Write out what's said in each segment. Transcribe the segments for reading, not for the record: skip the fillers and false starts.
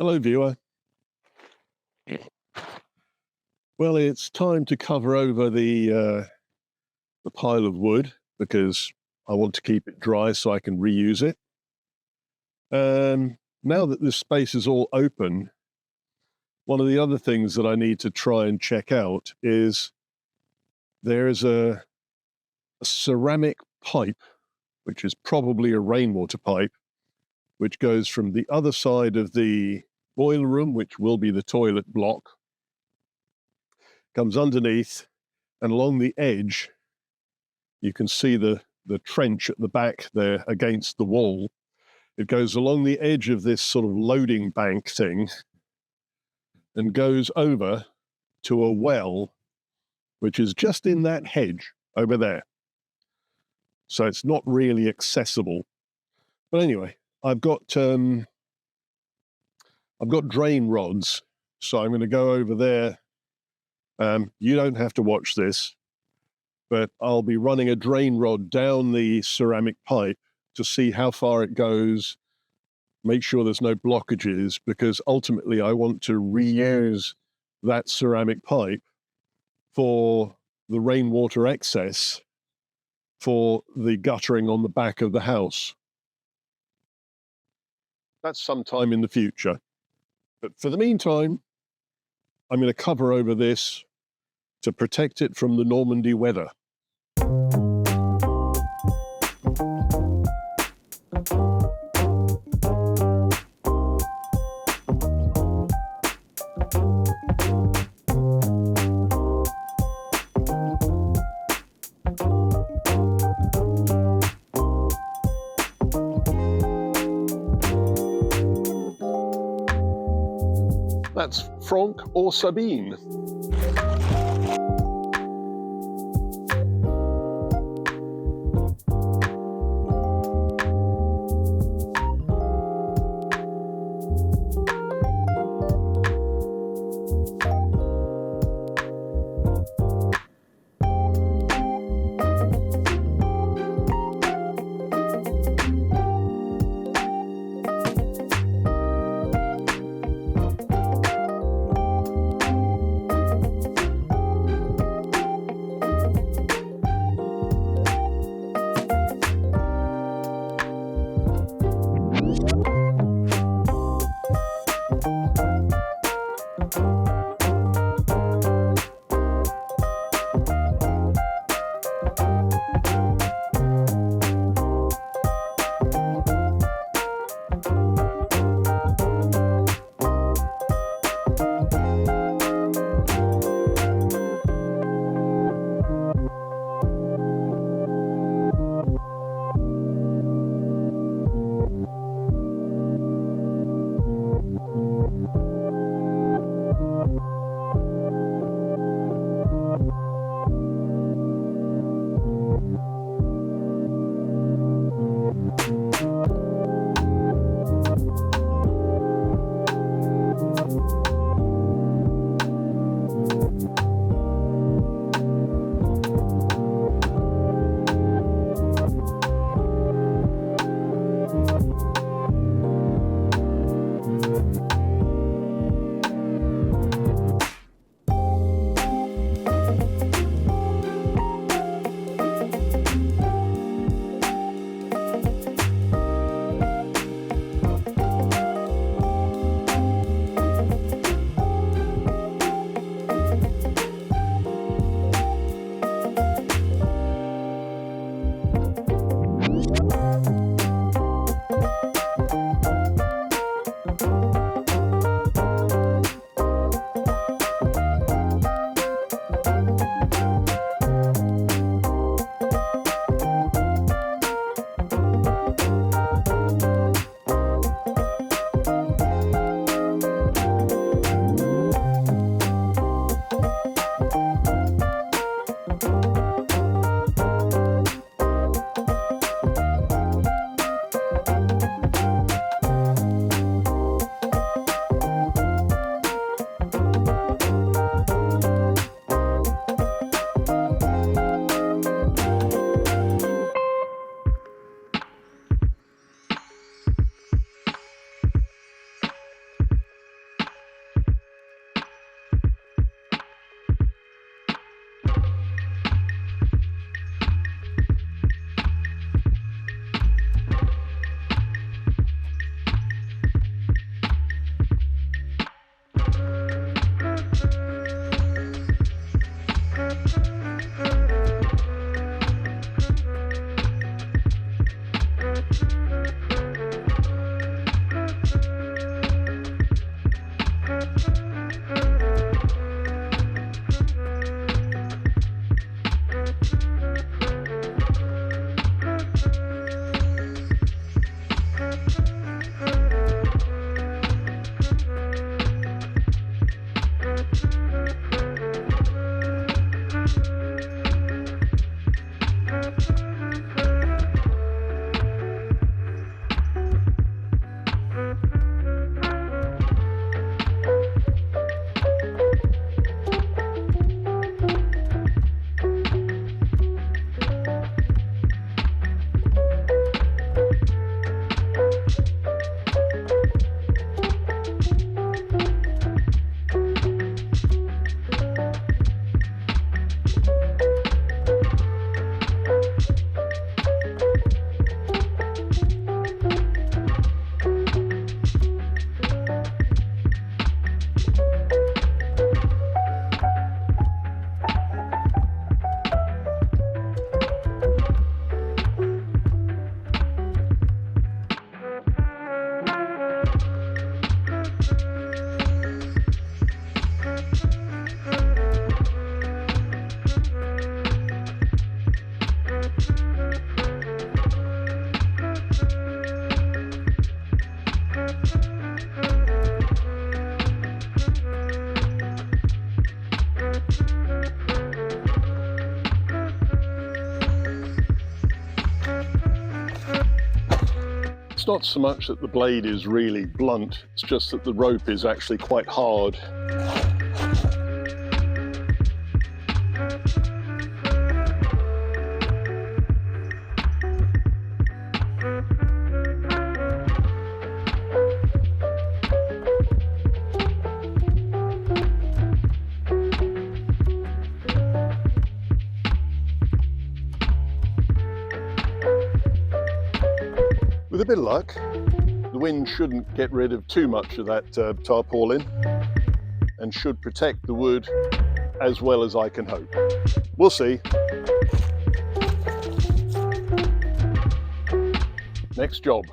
Hello, viewer. Well, it's time to cover over the pile of wood because I want to keep it dry so I can reuse it. Now that this space is all open, one of the other things that I need to try and check out is there is a ceramic pipe, which is probably a rainwater pipe, which goes from the other side of the boiler room, which will be the toilet block, comes underneath, and along the edge, you can see the trench at the back there against the wall. It goes along the edge of this sort of loading bank thing and goes over to a well, which is just in that hedge over there. So it's not really accessible. But anyway, I've got drain rods, so I'm going to go over there. You don't have to watch this, but I'll be running a drain rod down the ceramic pipe to see how far it goes, make sure there's no blockages, because ultimately I want to reuse that ceramic pipe for the rainwater excess for the guttering on the back of the house. That's sometime in the future. But for the meantime, I'm going to cover over this to protect it from the Normandy weather. That's Franck or Sabine. It's not so much that the blade is really blunt, it's just that the rope is actually quite hard. With a bit of luck, the wind shouldn't get rid of too much of that tarpaulin and should protect the wood as well as I can hope. We'll see. Next job.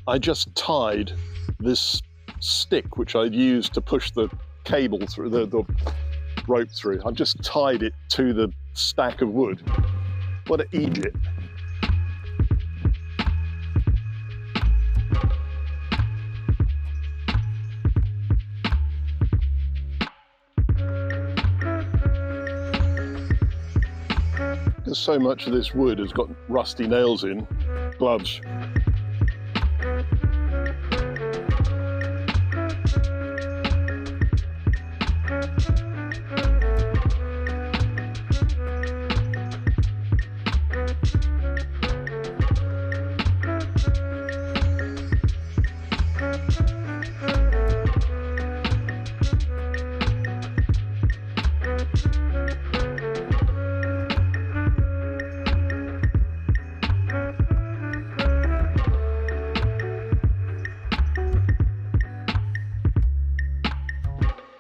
I just tied this stick, which I'd used to push the cable through, the rope through. I just tied it to the stack of wood. What an idiot. Because so much of this wood has got rusty nails in, gloves.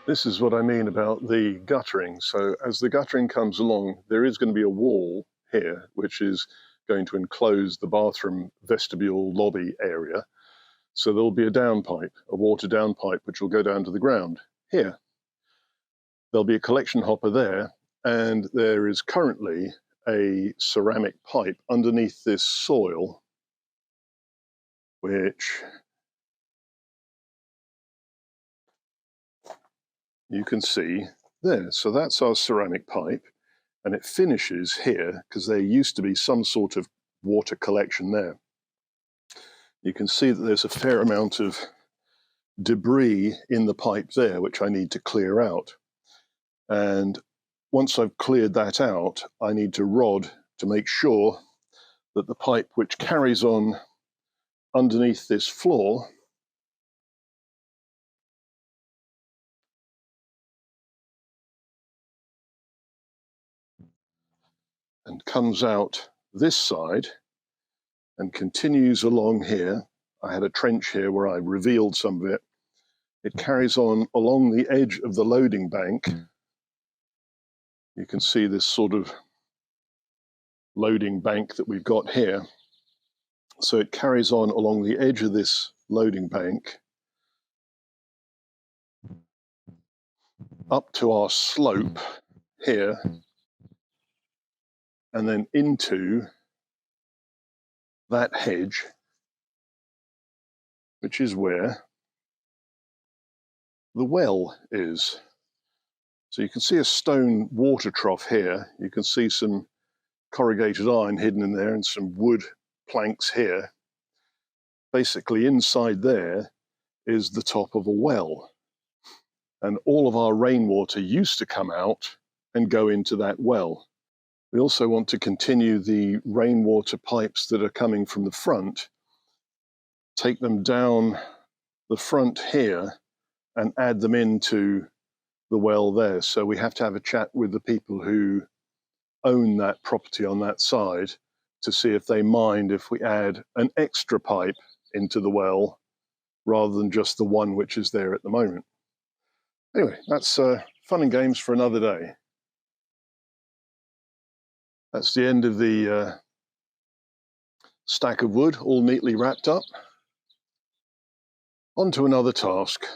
This is what I mean about the guttering. So as the guttering comes along, there is going to be a wall here, which is going to enclose the bathroom vestibule lobby area. So there'll be a downpipe, a water downpipe, which will go down to the ground here. There'll be a collection hopper there, and there is currently a ceramic pipe underneath this soil, which you can see there. So that's our ceramic pipe, and it finishes here because there used to be some sort of water collection there. You can see that there's a fair amount of debris in the pipe there, which I need to clear out. And once I've cleared that out, I need to rod to make sure that the pipe which carries on underneath this floor and comes out this side and continues along here. I had a trench here where I revealed some of it. It carries on along the edge of the loading bank. You can see this sort of loading bank that we've got here. So it carries on along the edge of this loading bank up to our slope here, and then into that hedge, which is where the well is. So you can see a stone water trough here. You can see some corrugated iron hidden in there and some wood planks here. Basically inside there is the top of a well. And all of our rainwater used to come out and go into that well. We also want to continue the rainwater pipes that are coming from the front, take them down the front here and add them into the well there. So we have to have a chat with the people who own that property on that side to see if they mind if we add an extra pipe into the well rather than just the one which is there at the moment. Anyway, that's fun and games for another day. That's the end of the stack of wood, all neatly wrapped up. On to another task.